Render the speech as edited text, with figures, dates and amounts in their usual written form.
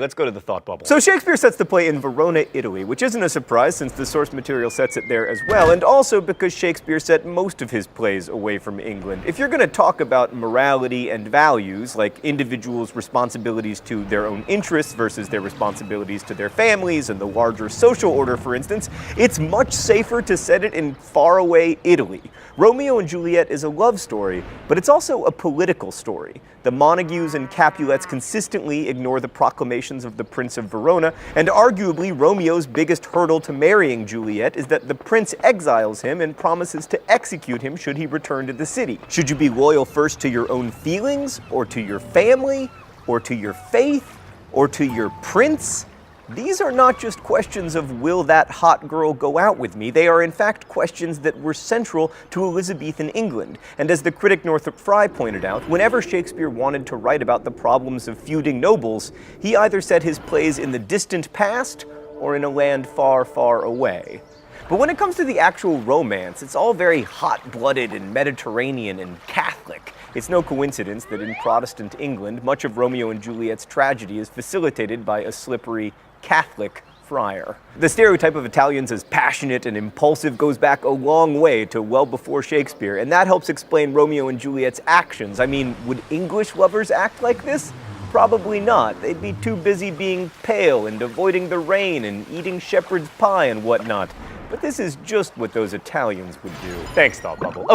Let's go to the thought bubble. So Shakespeare sets the play in Verona, Italy, which isn't a surprise since the source material sets it there as well, and also because Shakespeare set most of his plays away from England. If you're going to talk about morality and values, like individuals' responsibilities to their own interests versus their responsibilities to their families and the larger social order, for instance, it's much safer to set it in faraway Italy. Romeo and Juliet is a love story, but it's also a political story. The Montagues and Capulets consistently ignore the proclamations of the Prince of Verona, and arguably Romeo's biggest hurdle to marrying Juliet is that the prince exiles him and promises to execute him should he return to the city. Should you be loyal first to your own feelings, or to your family, or to your faith, or to your prince? These are not just questions of will that hot girl go out with me, they are in fact questions that were central to Elizabethan England. And as the critic Northrop Frye pointed out, whenever Shakespeare wanted to write about the problems of feuding nobles, he either set his plays in the distant past or in a land far, far away. But when it comes to the actual romance, it's all very hot-blooded and Mediterranean and Catholic. It's no coincidence that in Protestant England, much of Romeo and Juliet's tragedy is facilitated by a slippery Catholic friar. The stereotype of Italians as passionate and impulsive goes back a long way to well before Shakespeare, and that helps explain Romeo and Juliet's actions. I mean, would English lovers act like this? Probably not. They'd be too busy being pale and avoiding the rain and eating shepherd's pie and whatnot. But this is just what those Italians would do. Thanks, thought bubble. Okay.